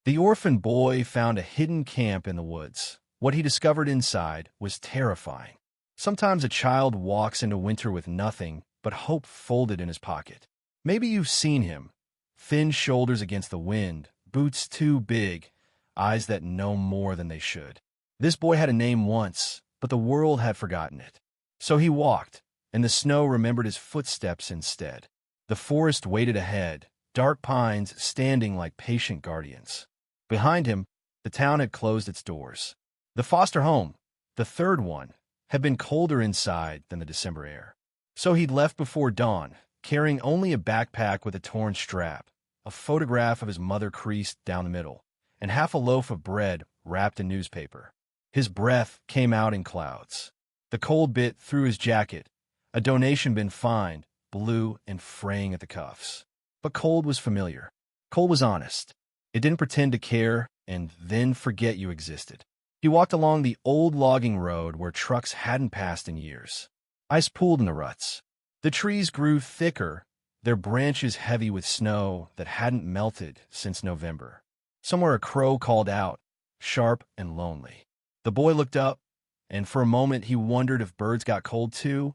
The orphan boy found a hidden camp in the woods. What he discovered inside was terrifying. Sometimes a child walks into winter with nothing but hope folded in his pocket. Maybe you've seen him. Thin shoulders against the wind, boots too big, eyes that know more than they should. This boy had a name once, but the world had forgotten it. So he walked, and the snow remembered his footsteps instead. The forest waited ahead, dark pines standing like patient guardians. Behind him, the town had closed its doors. The foster home, the third one, had been colder inside than the December air. So he'd left before dawn, carrying only a backpack with a torn strap, a photograph of his mother creased down the middle, and half a loaf of bread wrapped in newspaper. His breath came out in clouds. The cold bit through his jacket, a donation bin fined, blue and fraying at the cuffs. But cold was familiar. Cold was honest. It didn't pretend to care and then forget you existed. He walked along the old logging road where trucks hadn't passed in years. Ice pooled in the ruts. The trees grew thicker, their branches heavy with snow that hadn't melted since November. Somewhere a crow called out, sharp and lonely. The boy looked up, and for a moment he wondered if birds got cold too,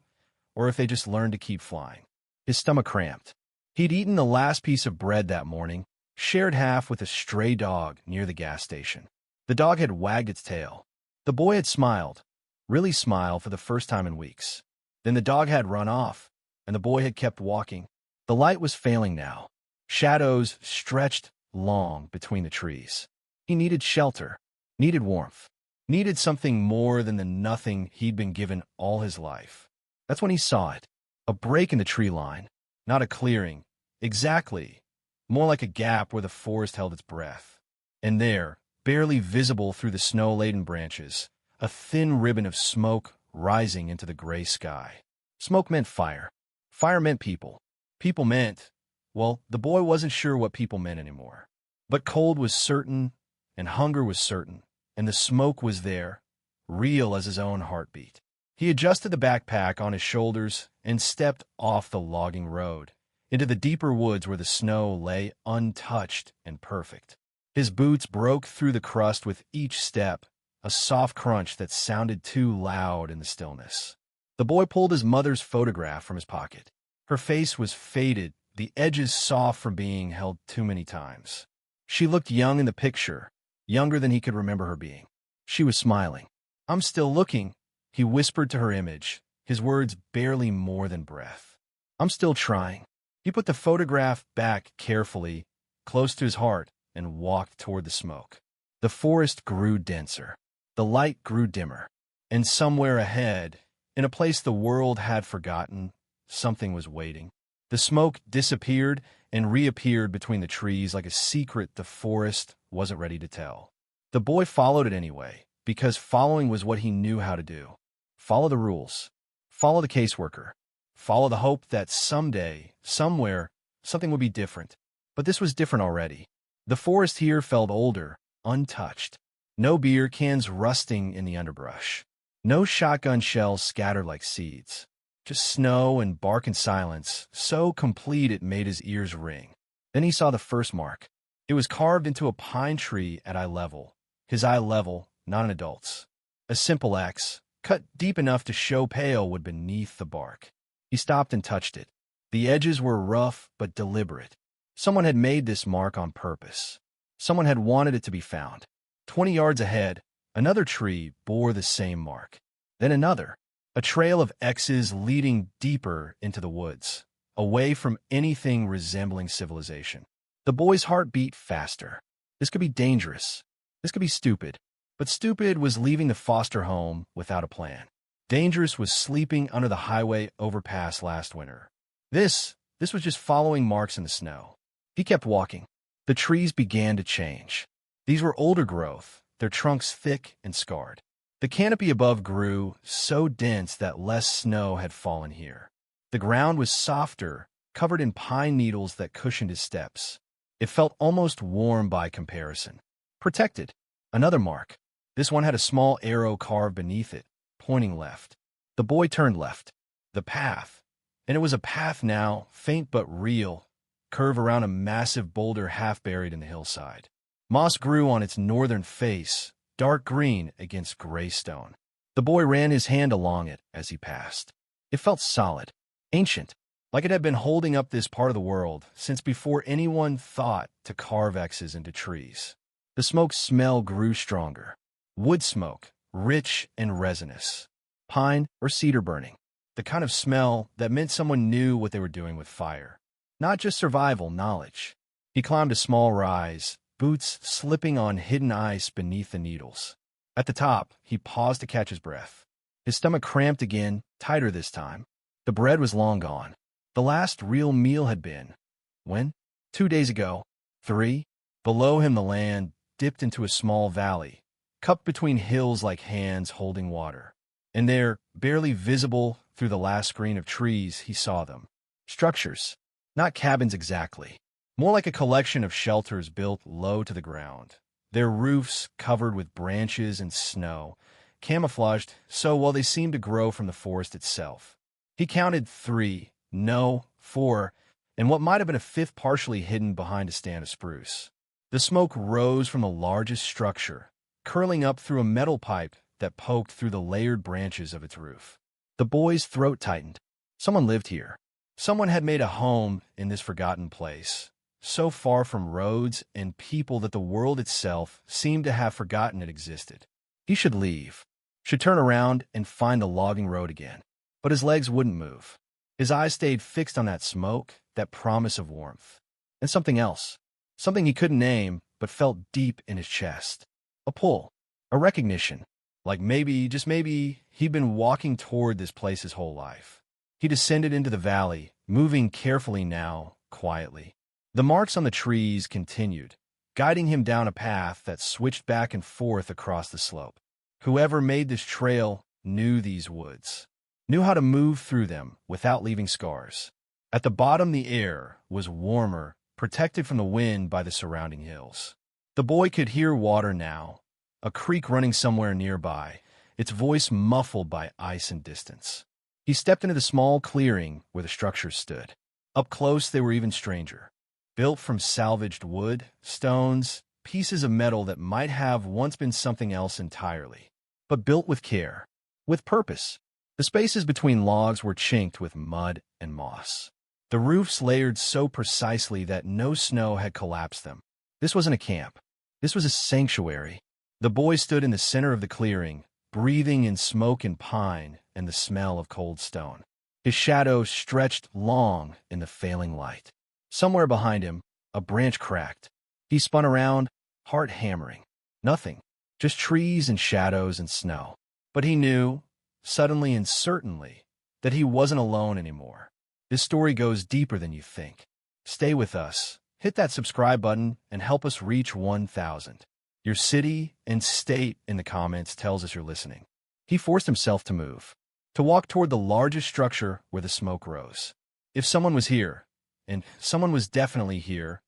or if they just learned to keep flying. His stomach cramped. He'd eaten the last piece of bread that morning, shared half with a stray dog near the gas station. The dog had wagged its tail. The boy had smiled, really smiled for the first time in weeks. Then the dog had run off, and the boy had kept walking. The light was failing now. Shadows stretched long between the trees. He needed shelter, needed warmth, needed something more than the nothing he'd been given all his life. That's when he saw it. A break in the tree line, not a clearing. Exactly. More like a gap where the forest held its breath. And there, barely visible through the snow-laden branches, a thin ribbon of smoke rising into the gray sky. Smoke meant fire. Fire meant people. People meant, well, the boy wasn't sure what people meant anymore. But cold was certain, and hunger was certain, and the smoke was there, real as his own heartbeat. He adjusted the backpack on his shoulders and stepped off the logging road, into the deeper woods where the snow lay untouched and perfect. His boots broke through the crust with each step, a soft crunch that sounded too loud in the stillness. The boy pulled his mother's photograph from his pocket. Her face was faded, the edges soft from being held too many times. She looked young in the picture, younger than he could remember her being. She was smiling. "I'm still looking," he whispered to her image, his words barely more than breath. "I'm still trying." He put the photograph back carefully, close to his heart, and walked toward the smoke. The forest grew denser. The light grew dimmer. And somewhere ahead, in a place the world had forgotten, something was waiting. The smoke disappeared and reappeared between the trees like a secret the forest wasn't ready to tell. The boy followed it anyway, because following was what he knew how to do. Follow the rules. Follow the caseworker. Follow the hope that someday, somewhere, something would be different. But this was different already. The forest here felt older, untouched. No beer cans rusting in the underbrush. No shotgun shells scattered like seeds. Just snow and bark and silence, so complete it made his ears ring. Then he saw the first mark. It was carved into a pine tree at eye level. His eye level, not an adult's. A simple X, cut deep enough to show pale wood beneath the bark. He stopped and touched it. The edges were rough but deliberate. Someone had made this mark on purpose. Someone had wanted it to be found. 20 yards ahead, another tree bore the same mark. Then another, a trail of X's leading deeper into the woods, away from anything resembling civilization. The boy's heart beat faster. This could be dangerous. This could be stupid. But stupid was leaving the foster home without a plan. Dangerous was sleeping under the highway overpass last winter. This was just following marks in the snow. He kept walking. The trees began to change. These were older growth, their trunks thick and scarred. The canopy above grew so dense that less snow had fallen here. The ground was softer, covered in pine needles that cushioned his steps. It felt almost warm by comparison. Protected. Another mark. This one had a small arrow carved beneath it, pointing left. The boy turned left. The path. And it was a path now, faint but real, curve around a massive boulder half buried in the hillside. Moss grew on its northern face, dark green against gray stone. The boy ran his hand along it as he passed. It felt solid, ancient, like it had been holding up this part of the world since before anyone thought to carve X's into trees. The smoke smell grew stronger. Wood smoke, rich and resinous. Pine or cedar burning. The kind of smell that meant someone knew what they were doing with fire. Not just survival knowledge. He climbed a small rise, boots slipping on hidden ice beneath the needles. At the top, he paused to catch his breath. His stomach cramped again, tighter this time. The bread was long gone. The last real meal had been, when? 2 days ago. 3. Below him the land dipped into a small valley, cupped between hills like hands holding water. And there, barely visible through the last screen of trees, he saw them. Structures. Not cabins exactly. More like a collection of shelters built low to the ground. Their roofs covered with branches and snow, camouflaged so well they seemed to grow from the forest itself. He counted 3, no, 4, and what might have been a 5th partially hidden behind a stand of spruce. The smoke rose from the largest structure, curling up through a metal pipe that poked through the layered branches of its roof. The boy's throat tightened. Someone lived here. Someone had made a home in this forgotten place, so far from roads and people that the world itself seemed to have forgotten it existed. He should leave, should turn around and find the logging road again. But his legs wouldn't move. His eyes stayed fixed on that smoke, that promise of warmth. And something else. Something he couldn't name, but felt deep in his chest. A pull. A recognition. Like maybe, just maybe, he'd been walking toward this place his whole life. He descended into the valley, moving carefully now, quietly. The marks on the trees continued, guiding him down a path that switched back and forth across the slope. Whoever made this trail knew these woods, knew how to move through them without leaving scars. At the bottom, the air was warmer, protected from the wind by the surrounding hills. The boy could hear water now, a creek running somewhere nearby, its voice muffled by ice and distance. He stepped into the small clearing where the structures stood. Up close, they were even stranger. Built from salvaged wood, stones, pieces of metal that might have once been something else entirely. But built with care, with purpose. The spaces between logs were chinked with mud and moss. The roofs layered so precisely that no snow had collapsed them. This wasn't a camp. This was a sanctuary. The boy stood in the center of the clearing, breathing in smoke and pine and the smell of cold stone. His shadow stretched long in the failing light. Somewhere behind him, a branch cracked. He spun around, heart hammering. Nothing, just trees and shadows and snow. But he knew, suddenly and certainly, that he wasn't alone anymore. This story goes deeper than you think. Stay with us, hit that subscribe button, and help us reach 1,000. Your city and state in the comments tells us you're listening. He forced himself to move, to walk toward the largest structure where the smoke rose. If someone was here, and someone was definitely here,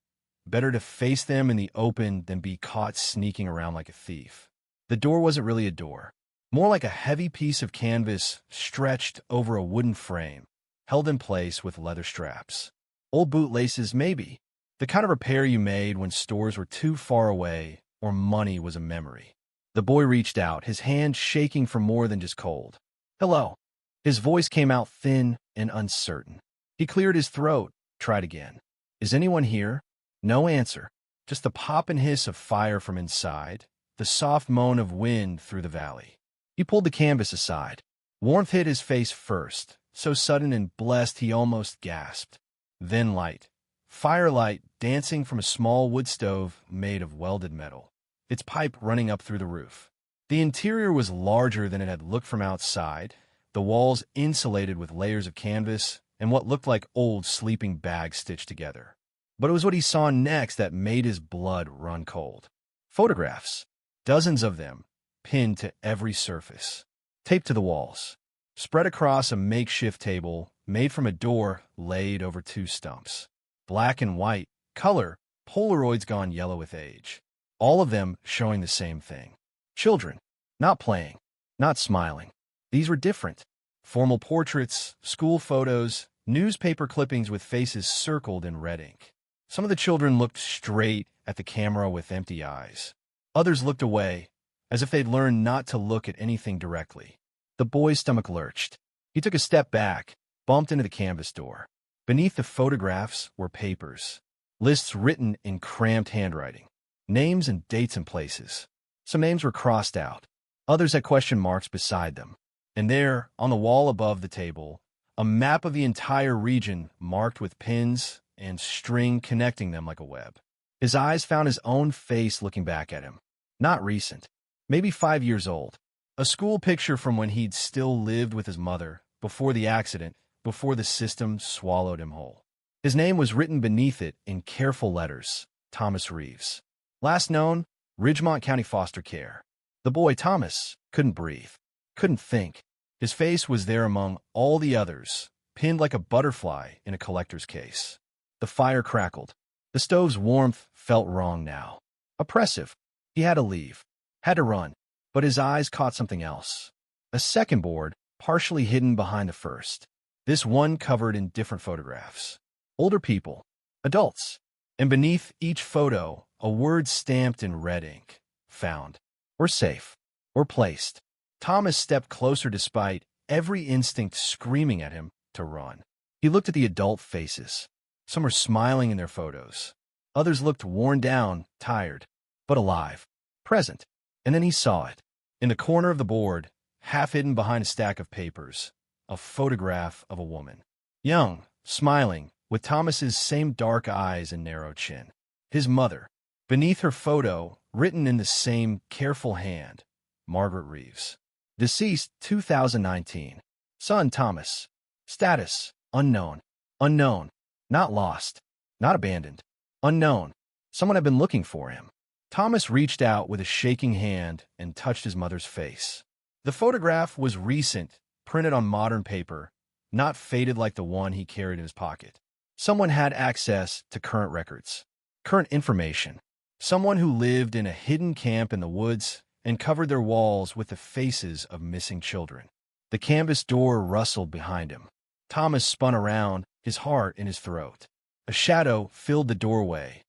better to face them in the open than be caught sneaking around like a thief. The door wasn't really a door, more like a heavy piece of canvas stretched over a wooden frame, held in place with leather straps. Old bootlaces, maybe. The kind of repair you made when stores were too far away or money was a memory. The boy reached out, his hand shaking for more than just cold. Hello. His voice came out thin and uncertain. He cleared his throat, tried again. Is anyone here? No answer. Just the pop and hiss of fire from inside, the soft moan of wind through the valley. He pulled the canvas aside. Warmth hit his face first, so sudden and blessed he almost gasped. Then light. Firelight dancing from a small wood stove made of welded metal, its pipe running up through the roof. The interior was larger than it had looked from outside, the walls insulated with layers of canvas and what looked like old sleeping bags stitched together. But it was what he saw next that made his blood run cold. Photographs, dozens of them, pinned to every surface, taped to the walls, spread across a makeshift table made from a door laid over 2 stumps. Black and white, color, Polaroids gone yellow with age. All of them showing the same thing. Children, not playing, not smiling. These were different. Formal portraits, school photos, newspaper clippings with faces circled in red ink. Some of the children looked straight at the camera with empty eyes. Others looked away, as if they'd learned not to look at anything directly. The boy's stomach lurched. He took a step back, bumped into the canvas door. Beneath the photographs were papers, lists written in cramped handwriting, names and dates and places. Some names were crossed out. Others had question marks beside them. And there, on the wall above the table, a map of the entire region marked with pins and string connecting them like a web. His eyes found his own face looking back at him. Not recent. Maybe 5 years old. A school picture from when he'd still lived with his mother, before the accident, before the system swallowed him whole. His name was written beneath it in careful letters, Thomas Reeves. Last known, Ridgemont County Foster Care. The boy, Thomas, couldn't breathe, couldn't think. His face was there among all the others, pinned like a butterfly in a collector's case. The fire crackled. The stove's warmth felt wrong now. Oppressive. He had to leave, had to run, but his eyes caught something else. A second board, partially hidden behind the first. This one covered in different photographs. Older people, adults, and beneath each photo, a word stamped in red ink. Found. Or safe. Or placed. Thomas stepped closer despite every instinct screaming at him to run. He looked at the adult faces. Some were smiling in their photos. Others looked worn down, tired, but alive, present. And then he saw it. In the corner of the board, half hidden behind a stack of papers, a photograph of a woman. Young, smiling, with Thomas's same dark eyes and narrow chin. His mother. Beneath her photo, written in the same careful hand, Margaret Reeves. Deceased 2019. Son Thomas. Status, unknown. Unknown. Not lost. Not abandoned. Unknown. Someone had been looking for him. Thomas reached out with a shaking hand and touched his mother's face. The photograph was recent, printed on modern paper, not faded like the one he carried in his pocket. Someone had access to current records, current information. Someone who lived in a hidden camp in the woods and covered their walls with the faces of missing children. The canvas door rustled behind him. Thomas spun around, his heart in his throat. A shadow filled the doorway,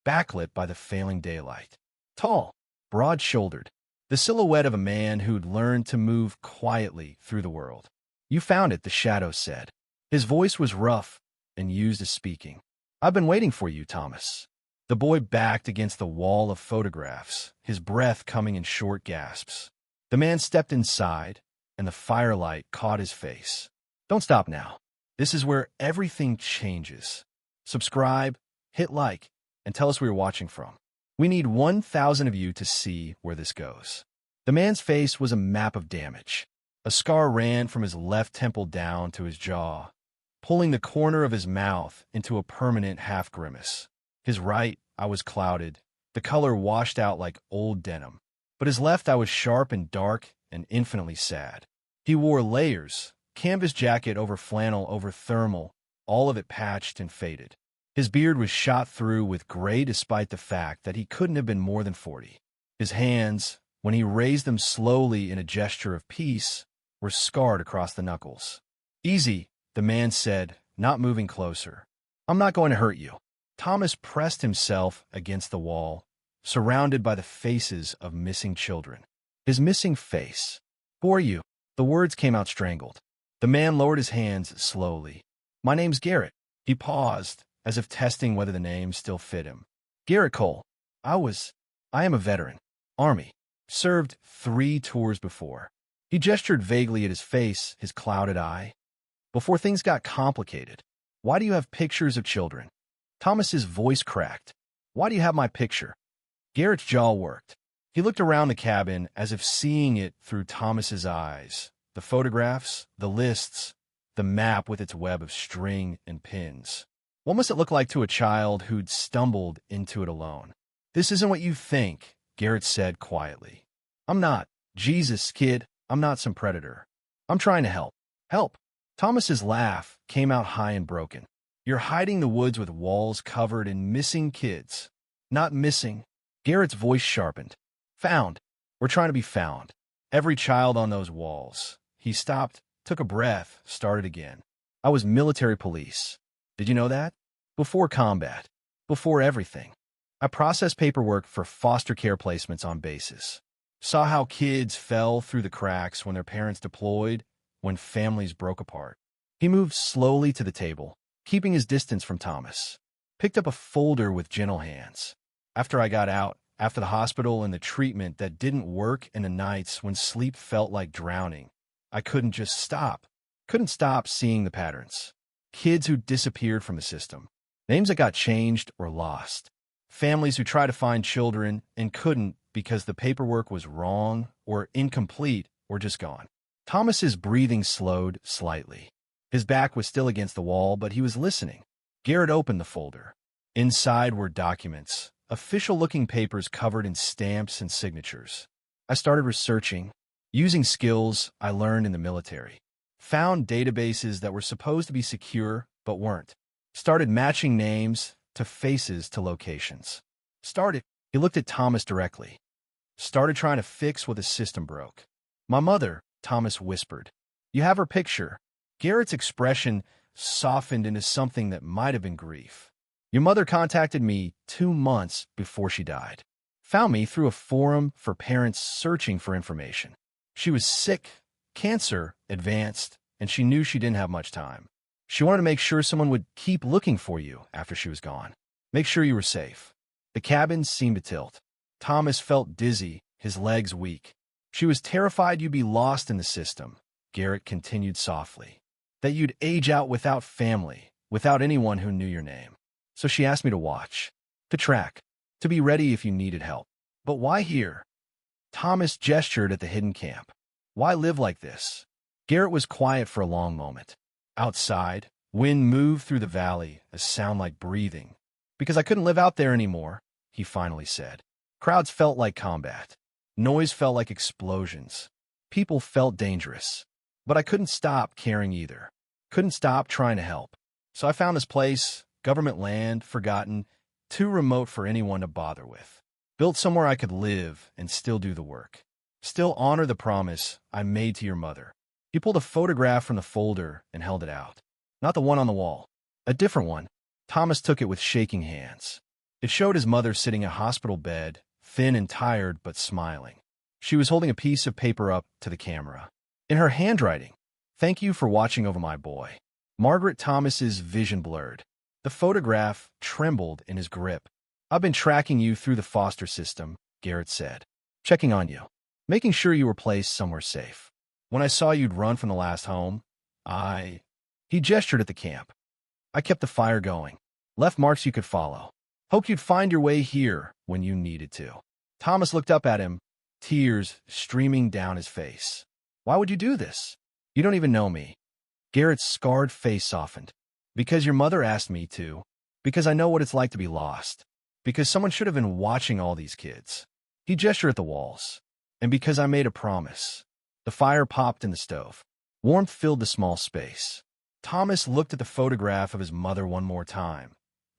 backlit by the failing daylight. Tall, broad-shouldered, the silhouette of a man who'd learned to move quietly through the world. You found it, the shadow said. His voice was rough and used as speaking. I've been waiting for you, Thomas. The boy backed against the wall of photographs, his breath coming in short gasps. The man stepped inside, and the firelight caught his face. Don't stop now. This is where everything changes. Subscribe, hit like, and tell us where you're watching from. We need 1,000 of you to see where this goes. The man's face was a map of damage. A scar ran from his left temple down to his jaw, pulling the corner of his mouth into a permanent half-grimace. His right eye was clouded, the color washed out like old denim. But his left eye was sharp and dark and infinitely sad. He wore layers, canvas jacket over flannel over thermal, all of it patched and faded. His beard was shot through with gray despite the fact that he couldn't have been more than 40. His hands, when he raised them slowly in a gesture of peace, were scarred across the knuckles. Easy, the man said, not moving closer. I'm not going to hurt you. Thomas pressed himself against the wall, surrounded by the faces of missing children. His missing face. Who are you? The words came out strangled. The man lowered his hands slowly. My name's Garrett. He paused, as if testing whether the name still fit him. Garrett Cole. I am a veteran. Army. Served 3 tours before. He gestured vaguely at his face, his clouded eye. Before things got complicated. Why do you have pictures of children? Thomas's voice cracked. Why do you have my picture? Garrett's jaw worked. He looked around the cabin as if seeing it through Thomas's eyes. The photographs, the lists, the map with its web of string and pins. What must it look like to a child who'd stumbled into it alone? This isn't what you think, Garrett said quietly. I'm not. Jesus, kid, I'm not some predator. I'm trying to help. Help. Thomas's laugh came out high and broken. You're hiding the woods with walls covered in missing kids. Not missing. Garrett's voice sharpened. Found. We're trying to be found. Every child on those walls. He stopped, took a breath, started again. I was military police. Did you know that? Before combat. Before everything. I processed paperwork for foster care placements on bases. Saw how kids fell through the cracks when their parents deployed, when families broke apart. He moved slowly to the table, keeping his distance from Thomas. Picked up a folder with gentle hands. After I got out, after the hospital and the treatment that didn't work, and the nights when sleep felt like drowning, I couldn't just stop. Couldn't stop seeing the patterns. Kids who disappeared from the system. Names that got changed or lost. Families who tried to find children and couldn't because the paperwork was wrong or incomplete or just gone. Thomas's breathing slowed slightly. His back was still against the wall, but he was listening. Garrett opened the folder. Inside were documents, official-looking papers covered in stamps and signatures. I started researching, using skills I learned in the military. Found databases that were supposed to be secure but weren't. Started matching names to faces to locations. He looked at Thomas directly. Started trying to fix what the system broke. "My mother," Thomas whispered. "You have her picture." Garrett's expression softened into something that might have been grief. "Your mother contacted me 2 months before she died. Found me through a forum for parents searching for information. She was sick, cancer, advanced, and she knew she didn't have much time. She wanted to make sure someone would keep looking for you after she was gone. Make sure you were safe." The cabin seemed to tilt. Thomas felt dizzy, his legs weak. "She was terrified you'd be lost in the system," Garrett continued softly. "That you'd age out without family, without anyone who knew your name. So she asked me to watch, to track, to be ready if you needed help." "But why here?" Thomas gestured at the hidden camp. "Why live like this?" Garrett was quiet for a long moment. Outside, wind moved through the valley, a sound like breathing. "Because I couldn't live out there anymore," he finally said. Crowds felt like combat. Noise felt like explosions. People felt dangerous. But I couldn't stop caring either. Couldn't stop trying to help. So I found this place, government land, forgotten, too remote for anyone to bother with. Built somewhere I could live and still do the work. Still honor the promise I made to your mother. He pulled a photograph from the folder and held it out. Not the one on the wall. A different one. Thomas took it with shaking hands. It showed his mother sitting in a hospital bed, thin and tired but smiling. She was holding a piece of paper up to the camera. In her handwriting, "Thank you for watching over my boy." Margaret Thomas's vision blurred. The photograph trembled in his grip. "I've been tracking you through the foster system," Garrett said. "Checking on you. Making sure you were placed somewhere safe. When I saw you'd run from the last home, He gestured at the camp. "I kept the fire going. Left marks you could follow. Hoped you'd find your way here when you needed to." Thomas looked up at him, tears streaming down his face. "Why would you do this? You don't even know me." Garrett's scarred face softened. "Because your mother asked me to. Because I know what it's like to be lost. Because someone should have been watching all these kids." He gestured at the walls. "And because I made a promise." The fire popped in the stove. Warmth filled the small space. Thomas looked at the photograph of his mother one more time,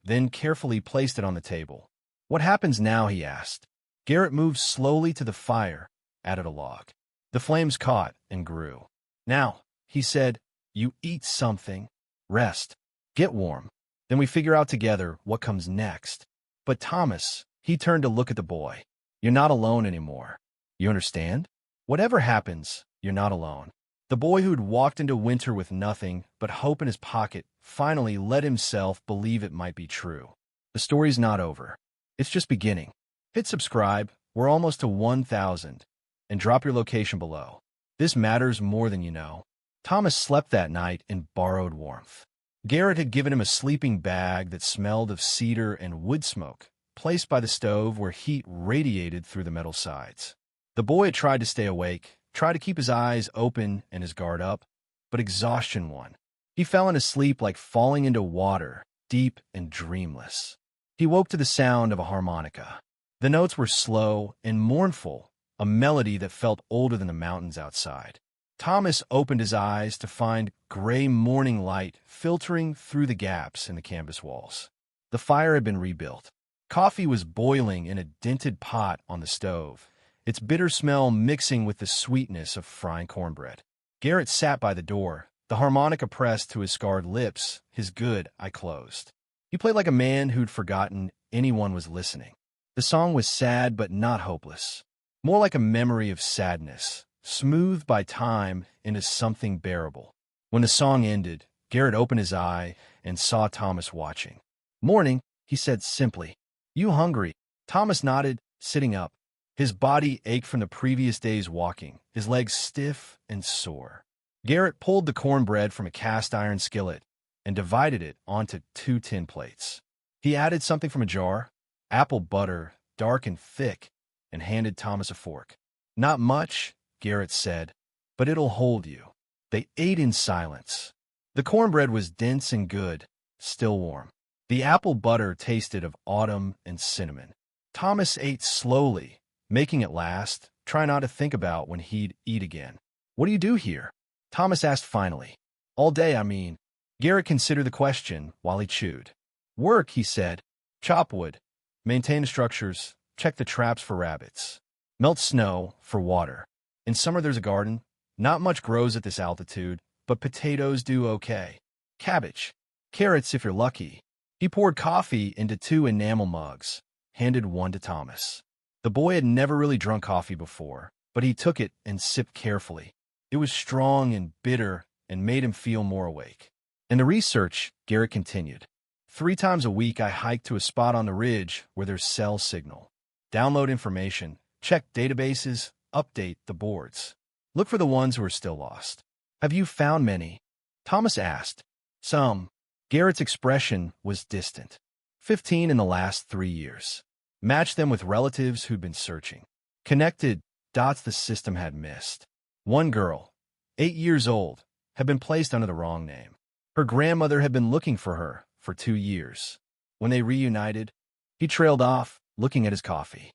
then carefully placed it on the table. "What happens now?" he asked. Garrett moved slowly to the fire, added a log. The flames caught and grew. "Now," he said, "you eat something, rest, get warm. Then we figure out together what comes next." "But Thomas," he turned to look at the boy, "you're not alone anymore. You understand? Whatever happens, you're not alone." The boy who'd walked into winter with nothing but hope in his pocket finally let himself believe it might be true. The story's not over. It's just beginning. Hit subscribe, we're almost to 1,000, and drop your location below. This matters more than you know. Thomas slept that night in borrowed warmth. Garrett had given him a sleeping bag that smelled of cedar and wood smoke, placed by the stove where heat radiated through the metal sides. The boy had tried to stay awake, tried to keep his eyes open and his guard up, but exhaustion won. He fell into sleep like falling into water, deep and dreamless. He woke to the sound of a harmonica. The notes were slow and mournful, a melody that felt older than the mountains outside. Thomas opened his eyes to find gray morning light filtering through the gaps in the canvas walls. The fire had been rebuilt. Coffee was boiling in a dented pot on the stove, its bitter smell mixing with the sweetness of frying cornbread. Garrett sat by the door, the harmonica pressed to his scarred lips, his good eye closed. He played like a man who'd forgotten anyone was listening. The song was sad but not hopeless. More like a memory of sadness, smoothed by time into something bearable. When the song ended, Garrett opened his eye and saw Thomas watching. "Morning," he said simply. "You hungry?" Thomas nodded, sitting up. His body ached from the previous day's walking, his legs stiff and sore. Garrett pulled the cornbread from a cast-iron skillet and divided it onto 2 tin plates. He added something from a jar, apple butter, dark and thick, and handed Thomas a fork. "Not much," Garrett said, "but it'll hold you." They ate in silence. The cornbread was dense and good, still warm. The apple butter tasted of autumn and cinnamon. Thomas ate slowly, making it last, trying not to think about when he'd eat again. "What do you do here?" Thomas asked finally. "All day, I mean." Garrett considered the question while he chewed. "Work," he said. "Chop wood, maintain the structures, check the traps for rabbits, melt snow for water. In summer there's a garden. Not much grows at this altitude, but potatoes do okay. Cabbage, carrots if you're lucky." He poured coffee into 2 enamel mugs, handed one to Thomas. The boy had never really drunk coffee before, but he took it and sipped carefully. It was strong and bitter and made him feel more awake. "And the research," Garrett continued. 3 times a week I hike to a spot on the ridge where there's cell signal. Download information, check databases, update the boards. Look for the ones who are still lost." "Have you found many?" Thomas asked. "Some." Garrett's expression was distant. 15 in the last 3 years. Match them with relatives who'd been searching. Connected dots the system had missed. One girl, 8 years old, had been placed under the wrong name. Her grandmother had been looking for her for 2 years. When they reunited, he trailed off, looking at his coffee.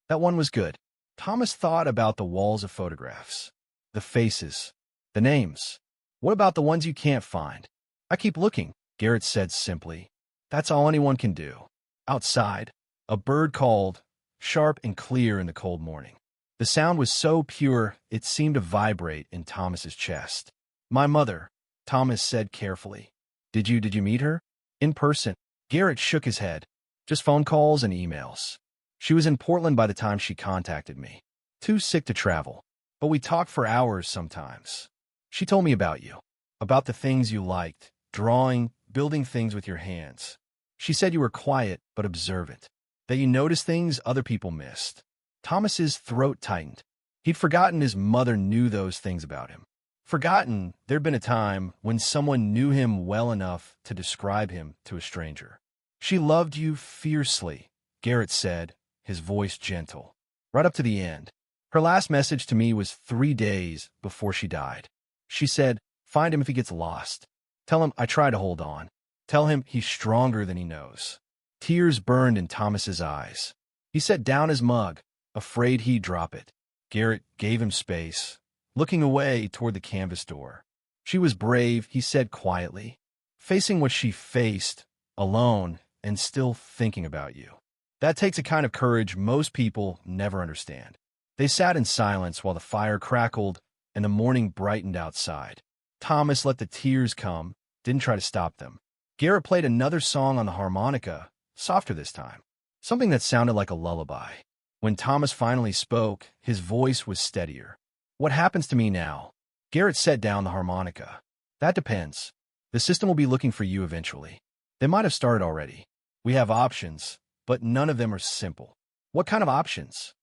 That one was good. Thomas thought about the walls of photographs. The faces. The names. What about the ones you can't find? "I keep looking," Garrett said simply. "That's all anyone can do." Outside, a bird called, sharp and clear in the cold morning. The sound was so pure it seemed to vibrate in Thomas's chest. "My mother," Thomas said carefully. Did you meet her?" "In person." Garrett shook his head. "Just phone calls and emails. She was in Portland by the time she contacted me. Too sick to travel. But we talked for hours sometimes. She told me about you. About the things you liked. Drawing, building things with your hands. She said you were quiet but observant. That you noticed things other people missed." Thomas's throat tightened. He'd forgotten his mother knew those things about him. Forgotten there'd been a time when someone knew him well enough to describe him to a stranger. "She loved you fiercely," Garrett said, his voice gentle. "Right up to the end. Her last message to me was 3 days before she died. She said, 'Find him if he gets lost. Tell him I try to hold on. Tell him he's stronger than he knows.'" Tears burned in Thomas's eyes. He set down his mug, afraid he'd drop it. Garrett gave him space, looking away toward the canvas door. "She was brave," he said quietly, "facing what she faced, alone, and still thinking about you. That takes a kind of courage most people never understand." They sat in silence while the fire crackled and the morning brightened outside. Thomas let the tears come, didn't try to stop them. Garrett played another song on the harmonica, softer this time, something that sounded like a lullaby. When Thomas finally spoke, his voice was steadier. "What happens to me now?" Garrett set down the harmonica. "That depends. The system will be looking for you eventually. They might have started already. We have options, but none of them are simple." "What kind of options?"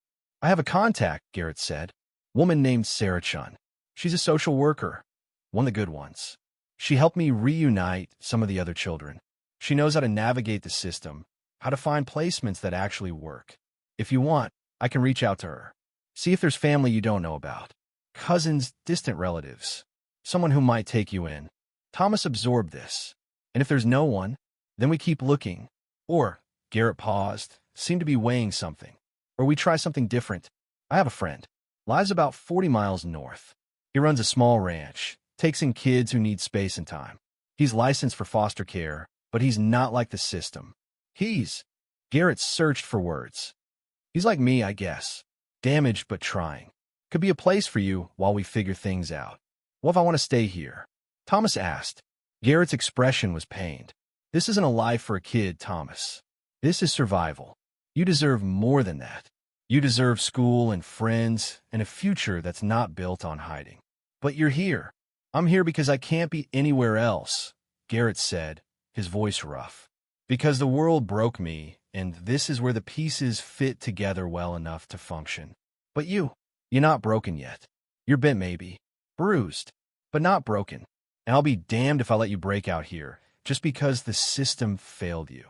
"I have a contact," Garrett said. "Woman named Sarah Chun. She's a social worker. One of the good ones. She helped me reunite some of the other children. She knows how to navigate the system, how to find placements that actually work. If you want, I can reach out to her. See if there's family you don't know about. Cousins, distant relatives. Someone who might take you in." Thomas absorbed this. "And if there's no one, then we keep looking. Or," Garrett paused, seemed to be weighing something, "or we try something different. I have a friend. Lives about 40 miles north. He runs a small ranch, takes in kids who need space and time. He's licensed for foster care, but he's not like the system. Garrett searched for words. "He's like me, I guess. Damaged but trying. Could be a place for you while we figure things out." "What if I want to stay here?" Thomas asked. Garrett's expression was pained. This isn't a life for a kid, Thomas. This is survival. You deserve more than that. You deserve school and friends and a future that's not built on hiding. But you're here. I'm here because I can't be anywhere else, Garrett said, his voice rough. Because the world broke me, and this is where the pieces fit together well enough to function. But you're not broken yet. You're bent maybe, bruised, but not broken. And I'll be damned if I let you break out here, just because the system failed you.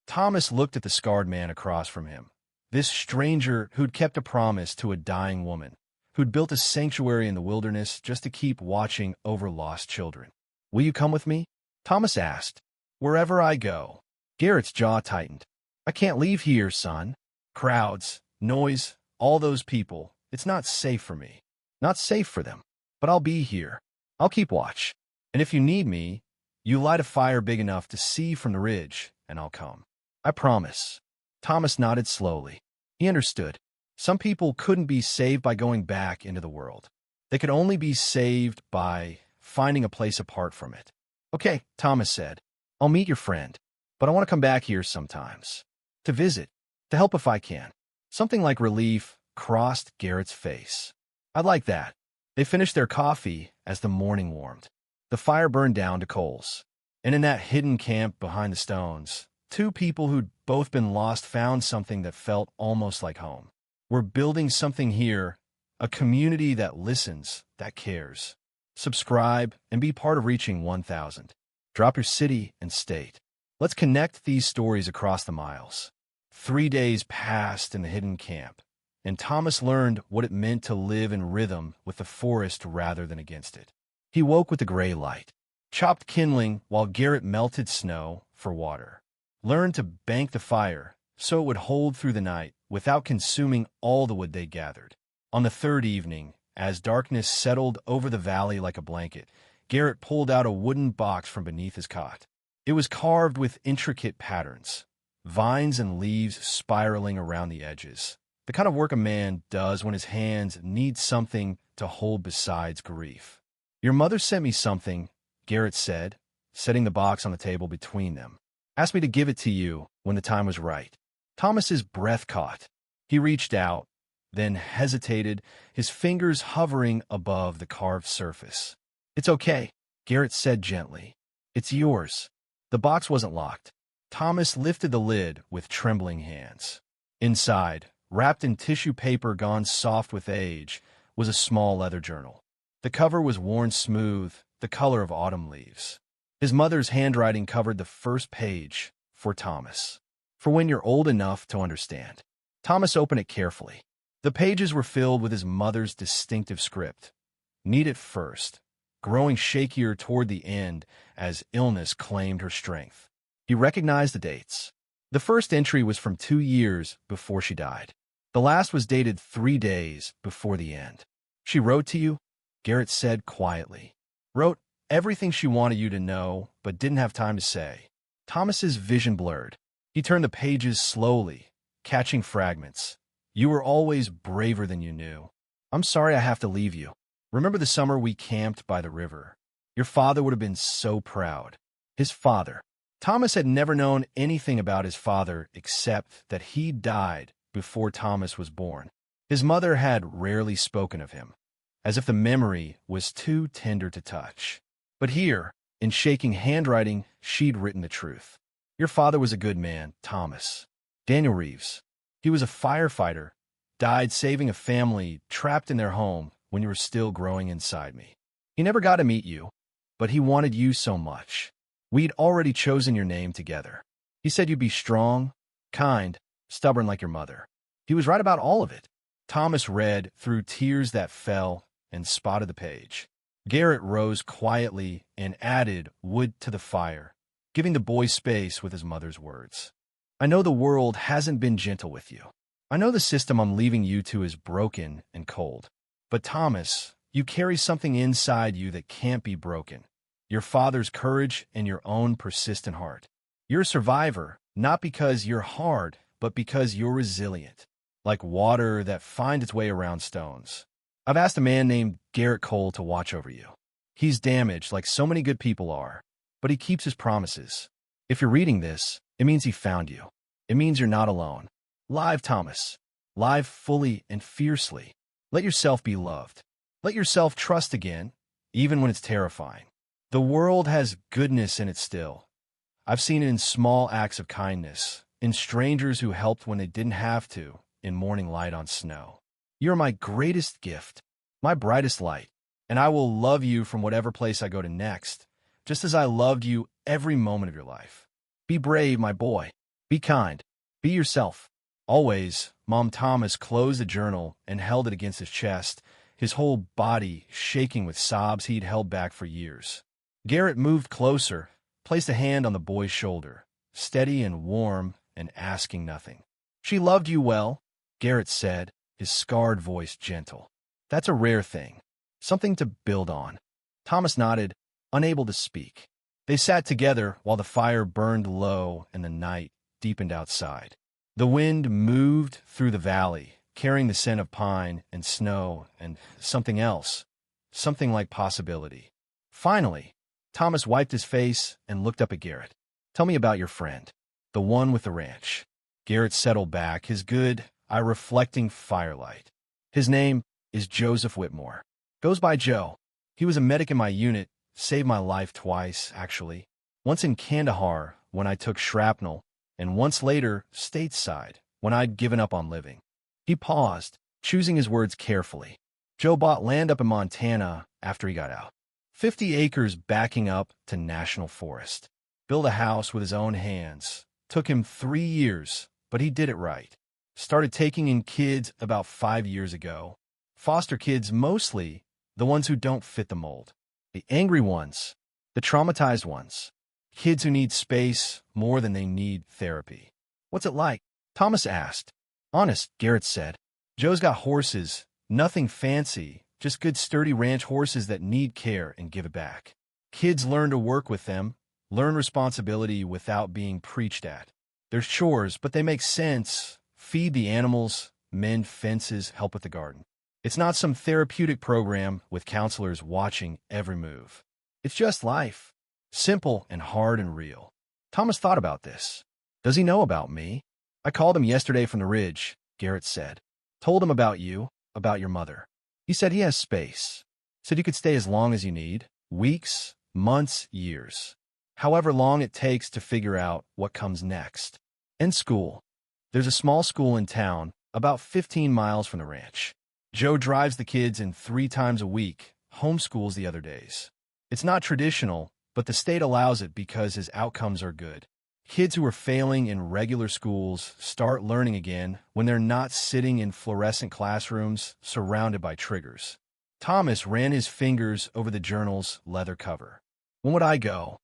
Thomas looked at the scarred man across from him. This stranger who'd kept a promise to a dying woman, who'd built a sanctuary in the wilderness just to keep watching over lost children. Will you come with me? Thomas asked. Wherever I go. Garrett's jaw tightened. I can't leave here, son. Crowds, noise, all those people. It's not safe for me. Not safe for them. But I'll be here. I'll keep watch. And if you need me, you light a fire big enough to see from the ridge, and I'll come. I promise. Thomas nodded slowly. He understood. Some people couldn't be saved by going back into the world. They could only be saved by finding a place apart from it. Okay, Thomas said. I'll meet your friend. But I want to come back here sometimes. To visit. To help if I can. Something like relief crossed Garrett's face. I'd like that. They finished their coffee as the morning warmed. The fire burned down to coals. And in that hidden camp behind the stones, two people who'd both been lost found something that felt almost like home. We're building something here, a community that listens, that cares. Subscribe and be part of reaching 1,000. Drop your city and state. Let's connect these stories across the miles. 3 days passed in the hidden camp, and Thomas learned what it meant to live in rhythm with the forest rather than against it. He woke with the gray light, chopped kindling while Garrett melted snow for water, learned to bank the fire so it would hold through the night without consuming all the wood they gathered. On the third evening, as darkness settled over the valley like a blanket, Garrett pulled out a wooden box from beneath his cot. It was carved with intricate patterns, vines and leaves spiraling around the edges. The kind of work a man does when his hands need something to hold besides grief. Your mother sent me something, Garrett said, setting the box on the table between them. Asked me to give it to you when the time was right. Thomas's breath caught. He reached out, then hesitated, his fingers hovering above the carved surface. It's okay, Garrett said gently. It's yours. The box wasn't locked. Thomas lifted the lid with trembling hands. Inside, wrapped in tissue paper gone soft with age, was a small leather journal. The cover was worn smooth, the color of autumn leaves. His mother's handwriting covered the first page for Thomas. For when you're old enough to understand. Thomas opened it carefully. The pages were filled with his mother's distinctive script. Neat at first, growing shakier toward the end as illness claimed her strength. He recognized the dates. The first entry was from 2 years before she died. The last was dated 3 days before the end. She wrote to you, Garrett said quietly. Wrote everything she wanted you to know, but didn't have time to say. Thomas's vision blurred. He turned the pages slowly, catching fragments. You were always braver than you knew. I'm sorry I have to leave you. Remember the summer we camped by the river? Your father would have been so proud. His father. Thomas had never known anything about his father except that he died before Thomas was born. His mother had rarely spoken of him, as if the memory was too tender to touch. But here, in shaking handwriting, she'd written the truth. Your father was a good man, Thomas. Daniel Reeves. He was a firefighter, died saving a family trapped in their home when you were still growing inside me. He never got to meet you, but he wanted you so much. We'd already chosen your name together. He said you'd be strong, kind, stubborn like your mother. He was right about all of it. Thomas read through tears that fell and spotted the page. Garrett rose quietly and added wood to the fire, giving the boy space with his mother's words. I know the world hasn't been gentle with you. I know the system I'm leaving you to is broken and cold. But Thomas, you carry something inside you that can't be broken. Your father's courage and your own persistent heart. You're a survivor, not because you're hard, but because you're resilient, like water that finds its way around stones. I've asked a man named Garrett Cole to watch over you. He's damaged like so many good people are, but he keeps his promises. If you're reading this, it means he found you. It means you're not alone. Live, Thomas. Live fully and fiercely. Let yourself be loved. Let yourself trust again, even when it's terrifying. The world has goodness in it still. I've seen it in small acts of kindness, in strangers who helped when they didn't have to, in morning light on snow. You're my greatest gift, my brightest light, and I will love you from whatever place I go to next, just as I loved you every moment of your life. Be brave, my boy. Be kind. Be yourself. Always, Mom. Thomas closed the journal and held it against his chest, his whole body shaking with sobs he'd held back for years. Garrett moved closer, placed a hand on the boy's shoulder, steady and warm and asking nothing. She loved you well, Garrett said, his scarred voice gentle. That's a rare thing, something to build on. Thomas nodded, unable to speak. They sat together while the fire burned low and the night deepened outside. The wind moved through the valley, carrying the scent of pine and snow and something else, something like possibility. Finally, Thomas wiped his face and looked up at Garrett. Tell me about your friend, the one with the ranch. Garrett settled back, his good, eye-reflecting firelight. His name is Joseph Whitmore. Goes by Joe. He was a medic in my unit, saved my life twice, actually. Once in Kandahar, when I took shrapnel, and once later, stateside, when I'd given up on living. He paused, choosing his words carefully. Joe bought land up in Montana after he got out. 50 acres backing up to national forest. Built a house with his own hands. Took him 3 years, but he did it right. Started taking in kids about 5 years ago. Foster kids mostly, the ones who don't fit the mold. The angry ones, the traumatized ones. Kids who need space more than they need therapy. What's it like? Thomas asked. Honest, Garrett said. Joe's got horses, nothing fancy, just good sturdy ranch horses that need care and give it back. Kids learn to work with them, learn responsibility without being preached at. There's chores, but they make sense. Feed the animals, mend fences, help with the garden. It's not some therapeutic program with counselors watching every move. It's just life. Simple and hard and real. Thomas thought about this. Does he know about me? I called him yesterday from the ridge, Garrett said. Told him about you, about your mother. He said he has space. Said you could stay as long as you need. Weeks, months, years. However long it takes to figure out what comes next. And school. There's a small school in town, about 15 miles from the ranch. Joe drives the kids in 3 times a week, homeschools the other days. It's not traditional, but the state allows it because his outcomes are good. Kids who are failing in regular schools start learning again when they're not sitting in fluorescent classrooms surrounded by triggers. Thomas ran his fingers over the journal's leather cover. When would I go?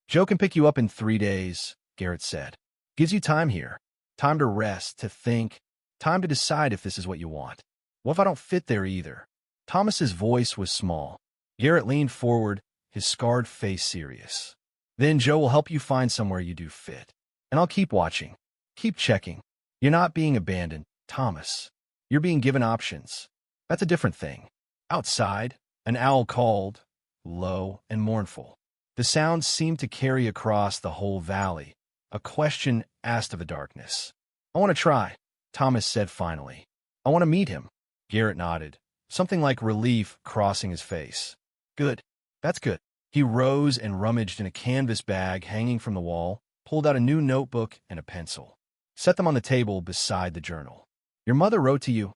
Joe can pick you up in 3 days, Garrett said. Gives you time here. Time to rest, to think. Time to decide if this is what you want. What if I don't fit there either? Thomas's voice was small. Garrett leaned forward, his scarred face serious. Then Joe will help you find somewhere you do fit. And I'll keep watching. Keep checking. You're not being abandoned, Thomas. You're being given options. That's a different thing. Outside, an owl called, low and mournful. The sound seemed to carry across the whole valley, a question asked of the darkness. I want to try, Thomas said finally. I want to meet him. Garrett nodded, something like relief crossing his face. Good. That's good. He rose and rummaged in a canvas bag hanging from the wall, pulled out a new notebook and a pencil. Set them on the table beside the journal. Your mother wrote to you,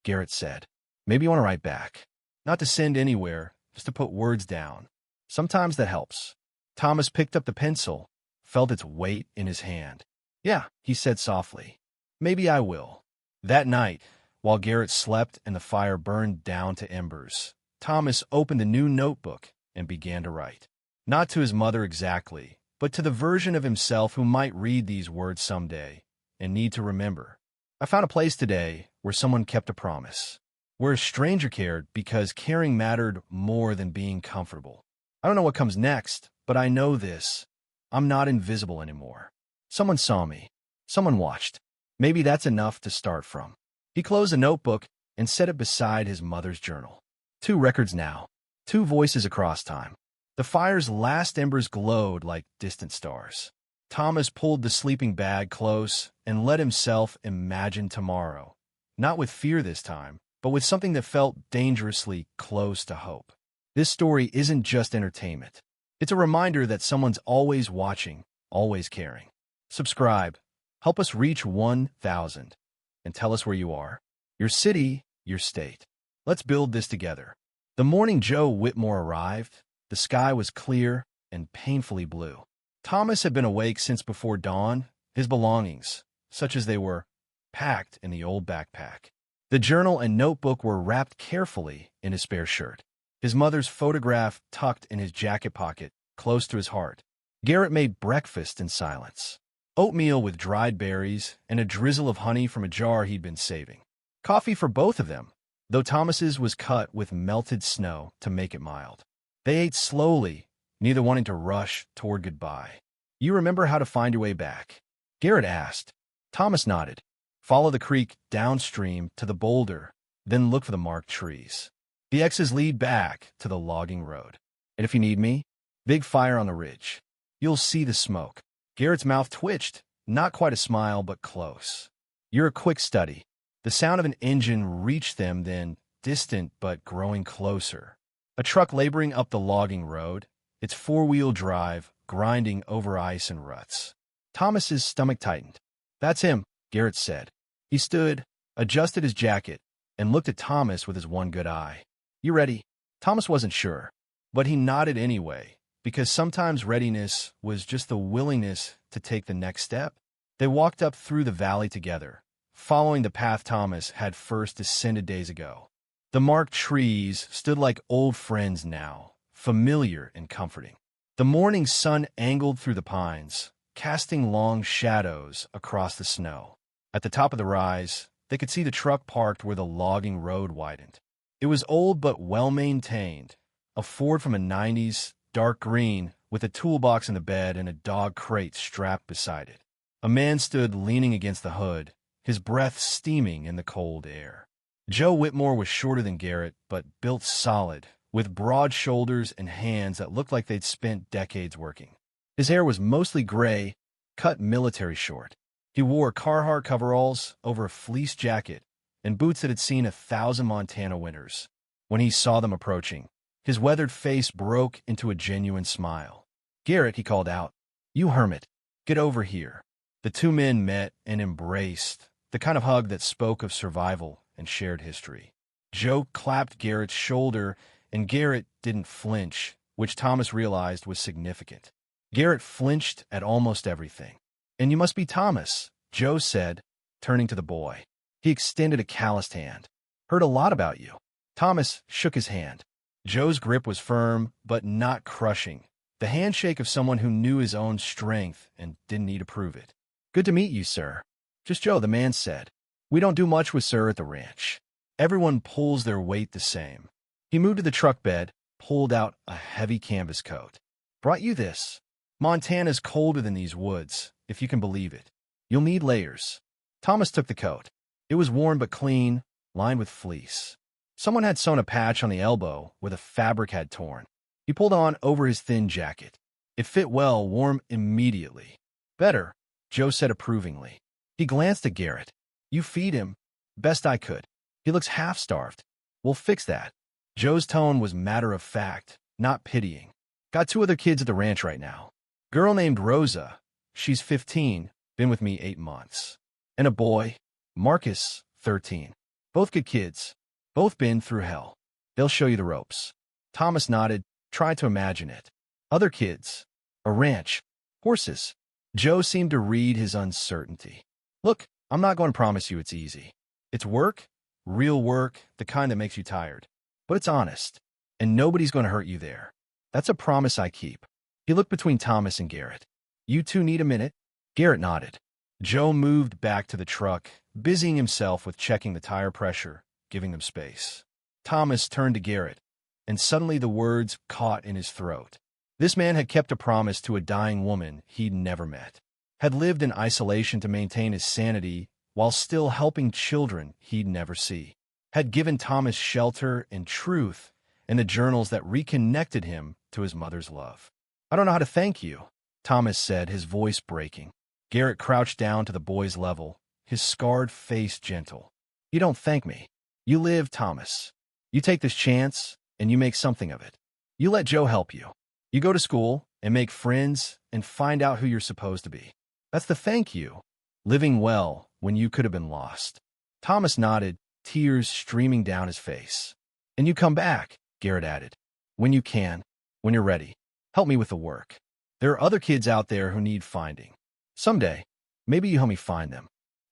Garrett said. Maybe you want to write back. Not to send anywhere, just to put words down. Sometimes that helps. Thomas picked up the pencil, felt its weight in his hand. Yeah, he said softly. Maybe I will. That night, while Garrett slept and the fire burned down to embers, Thomas opened a new notebook and began to write. Not to his mother exactly, but to the version of himself who might read these words someday and need to remember. I found a place today where someone kept a promise, where a stranger cared because caring mattered more than being comfortable. I don't know what comes next, but I know this. I'm not invisible anymore. Someone saw me. Someone watched. Maybe that's enough to start from. He closed the notebook and set it beside his mother's journal. 2 records now. 2 voices across time. The fire's last embers glowed like distant stars. Thomas pulled the sleeping bag close and let himself imagine tomorrow. Not with fear this time, but with something that felt dangerously close to hope. This story isn't just entertainment. It's a reminder that someone's always watching, always caring. Subscribe. Help us reach 1,000. And tell us where you are. Your city, your state. Let's build this together. The morning Joe Whitmore arrived, the sky was clear and painfully blue. Thomas had been awake since before dawn, his belongings, such as they were, packed in the old backpack. The journal and notebook were wrapped carefully in his spare shirt. His mother's photograph tucked in his jacket pocket, close to his heart. Garrett made breakfast in silence. Oatmeal with dried berries and a drizzle of honey from a jar he'd been saving. Coffee for both of them, though Thomas's was cut with melted snow to make it mild. They ate slowly, neither wanting to rush toward goodbye. You remember how to find your way back? Garrett asked. Thomas nodded. Follow the creek downstream to the boulder, then look for the marked trees. The X's lead back to the logging road. And if you need me, big fire on the ridge. You'll see the smoke. Garrett's mouth twitched, not quite a smile, but close. You're a quick study. The sound of an engine reached them then, distant but growing closer. A truck laboring up the logging road, its four-wheel drive grinding over ice and ruts. Thomas's stomach tightened. That's him, Garrett said. He stood, adjusted his jacket, and looked at Thomas with his one good eye. You ready? Thomas wasn't sure, but he nodded anyway, because sometimes readiness was just the willingness to take the next step. They walked up through the valley together, following the path Thomas had first descended days ago. The marked trees stood like old friends now, familiar and comforting. The morning sun angled through the pines, casting long shadows across the snow. At the top of the rise, they could see the truck parked where the logging road widened. It was old but well-maintained, a Ford from the 90s, dark green, with a toolbox in the bed and a dog crate strapped beside it. A man stood leaning against the hood, his breath steaming in the cold air. Joe Whitmore was shorter than Garrett, but built solid, with broad shoulders and hands that looked like they'd spent decades working. His hair was mostly gray, cut military short. He wore Carhartt coveralls over a fleece jacket and boots that had seen 1,000 Montana winters. When he saw them approaching, his weathered face broke into a genuine smile. Garrett, he called out, You hermit, get over here. The two men met and embraced, the kind of hug that spoke of survival and shared history. Joe clapped Garrett's shoulder, and Garrett didn't flinch, which Thomas realized was significant. Garrett flinched at almost everything. And you must be Thomas, Joe said, turning to the boy. He extended a calloused hand. Heard a lot about you. Thomas shook his hand. Joe's grip was firm, but not crushing. The handshake of someone who knew his own strength and didn't need to prove it. Good to meet you, sir. Just Joe, the man said. We don't do much with sir at the ranch. Everyone pulls their weight the same. He moved to the truck bed, pulled out a heavy canvas coat. Brought you this. Montana's colder than these woods, if you can believe it. You'll need layers. Thomas took the coat. It was worn but clean, lined with fleece. Someone had sewn a patch on the elbow where the fabric had torn. He pulled on over his thin jacket. It fit well, warm immediately. Better, Joe said approvingly. He glanced at Garrett. You feed him. Best I could. He looks half-starved. We'll fix that. Joe's tone was matter-of-fact, not pitying. Got 2 other kids at the ranch right now. Girl named Rosa. She's 15, been with me 8 months. And a boy, Marcus, 13. Both good kids. Both been through hell. They'll show you the ropes. Thomas nodded, tried to imagine it. Other kids. A ranch. Horses. Joe seemed to read his uncertainty. Look, I'm not going to promise you it's easy. It's work, real work, the kind that makes you tired. But it's honest, and nobody's going to hurt you there. That's a promise I keep. He looked between Thomas and Garrett. You two need a minute? Garrett nodded. Joe moved back to the truck, busying himself with checking the tire pressure, giving them space. Thomas turned to Garrett, and suddenly the words caught in his throat. This man had kept a promise to a dying woman he'd never met, had lived in isolation to maintain his sanity while still helping children he'd never see, had given Thomas shelter and truth in the journals that reconnected him to his mother's love. I don't know how to thank you, Thomas said, his voice breaking. Garrett crouched down to the boy's level, his scarred face gentle. You don't thank me. You live, Thomas. You take this chance, and you make something of it. You let Joe help you. You go to school and make friends and find out who you're supposed to be. That's the thank you. Living well when you could have been lost. Thomas nodded, tears streaming down his face. And you come back, Garrett added. When you can, when you're ready. Help me with the work. There are other kids out there who need finding. Someday, maybe you help me find them.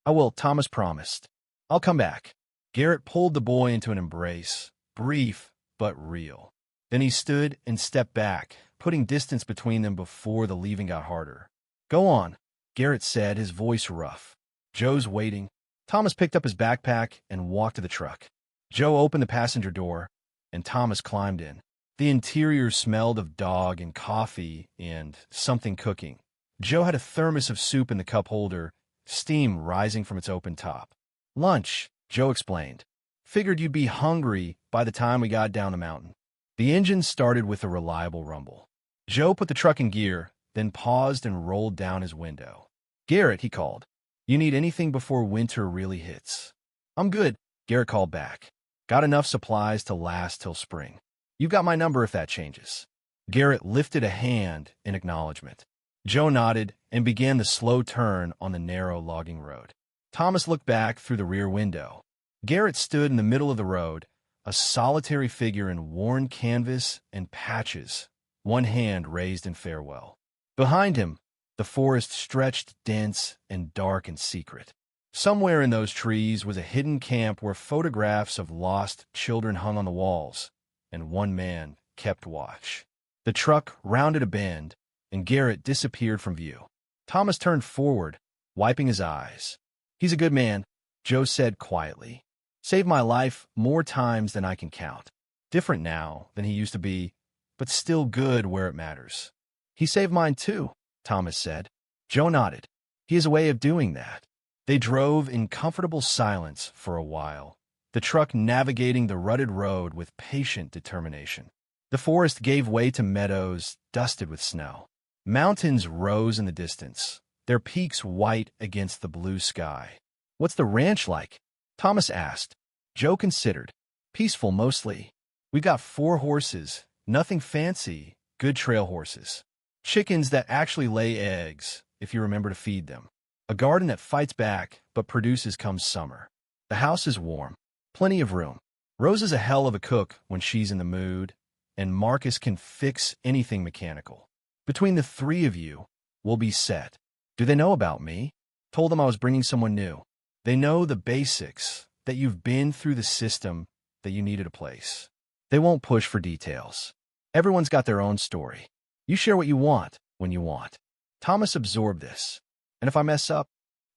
I will, Thomas promised. I'll come back. Garrett pulled the boy into an embrace, brief but real. Then he stood and stepped back, putting distance between them before the leaving got harder. Go on, Garrett said, his voice rough. Joe's waiting. Thomas picked up his backpack and walked to the truck. Joe opened the passenger door, and Thomas climbed in. The interior smelled of dog and coffee and something cooking. Joe had a thermos of soup in the cup holder, steam rising from its open top. Lunch, Joe explained. Figured you'd be hungry by the time we got down the mountain. The engine started with a reliable rumble. Joe put the truck in gear, then paused and rolled down his window. Garrett, he called. You need anything before winter really hits? I'm good, Garrett called back. Got enough supplies to last till spring. You've got my number if that changes. Garrett lifted a hand in acknowledgement. Joe nodded and began the slow turn on the narrow logging road. Thomas looked back through the rear window. Garrett stood in the middle of the road, a solitary figure in worn canvas and patches, one hand raised in farewell. Behind him, the forest stretched dense and dark and secret. Somewhere in those trees was a hidden camp where photographs of lost children hung on the walls, and one man kept watch. The truck rounded a bend, and Garrett disappeared from view. Thomas turned forward, wiping his eyes. He's a good man, Joe said quietly. Saved my life more times than I can count. Different now than he used to be, but still good where it matters. He saved mine too, Thomas said. Joe nodded. He has a way of doing that. They drove in comfortable silence for a while, the truck navigating the rutted road with patient determination. The forest gave way to meadows dusted with snow. Mountains rose in the distance, their peaks white against the blue sky. What's the ranch like? Thomas asked. Joe considered. Peaceful mostly. We've got 4 horses, nothing fancy, good trail horses. Chickens that actually lay eggs, if you remember to feed them. A garden that fights back, but produces come summer. The house is warm. Plenty of room. Rose is a hell of a cook when she's in the mood, and Marcus can fix anything mechanical. Between the 3 of you, we'll be set. Do they know about me? Told them I was bringing someone new. They know the basics, that you've been through the system, that you needed a place. They won't push for details. Everyone's got their own story. You share what you want when you want. Thomas absorbed this. And if I mess up?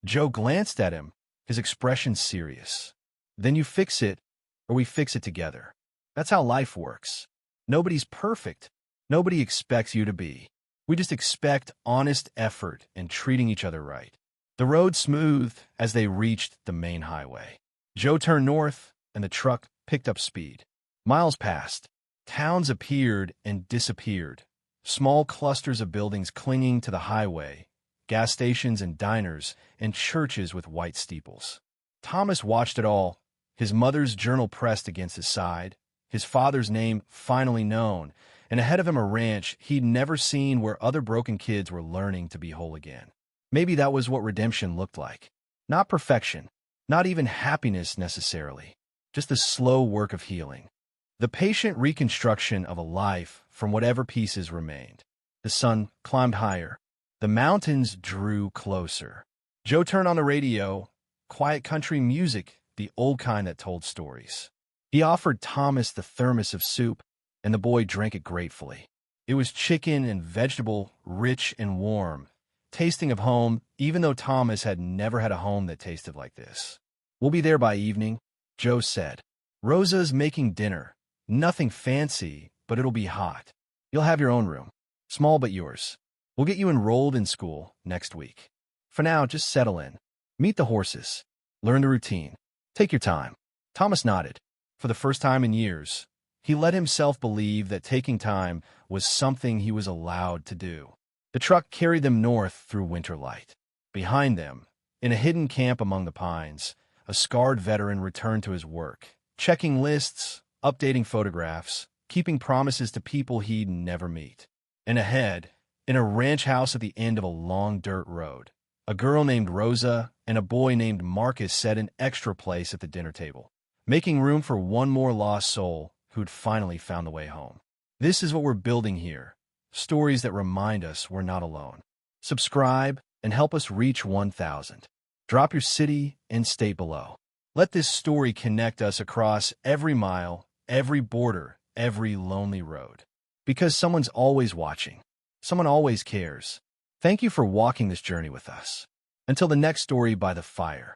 Joe glanced at him, his expression serious. Then you fix it, or we fix it together. That's how life works. Nobody's perfect. Nobody expects you to be. We just expect honest effort and treating each other right. The road smoothed as they reached the main highway. Joe turned north, and the truck picked up speed. Miles passed. Towns appeared and disappeared. Small clusters of buildings clinging to the highway, gas stations and diners, and churches with white steeples. Thomas watched it all, his mother's journal pressed against his side, his father's name finally known, and ahead of him a ranch he'd never seen where other broken kids were learning to be whole again. Maybe that was what redemption looked like. Not perfection, not even happiness necessarily, just the slow work of healing. The patient reconstruction of a life from whatever pieces remained. The sun climbed higher. The mountains drew closer. Joe turned on the radio, quiet country music, the old kind that told stories. He offered Thomas the thermos of soup, and the boy drank it gratefully. It was chicken and vegetable, rich and warm, tasting of home, even though Thomas had never had a home that tasted like this. We'll be there by evening, Joe said. Rosa's making dinner. Nothing fancy, but it'll be hot. You'll have your own room. Small but yours. We'll get you enrolled in school next week. For now, just settle in. Meet the horses. Learn the routine. Take your time. Thomas nodded. For the first time in years, he let himself believe that taking time was something he was allowed to do. The truck carried them north through winter light. Behind them, in a hidden camp among the pines, a scarred veteran returned to his work, checking lists, updating photographs, keeping promises to people he'd never meet. And ahead, in a ranch house at the end of a long dirt road, a girl named Rosa and a boy named Marcus set an extra place at the dinner table, making room for one more lost soul who'd finally found the way home. This is what we're building here, stories that remind us we're not alone. Subscribe and help us reach 1,000. Drop your city and state below. Let this story connect us across every mile, every border, every lonely road. Because someone's always watching. Someone always cares. Thank you for walking this journey with us. Until the next story by the fire.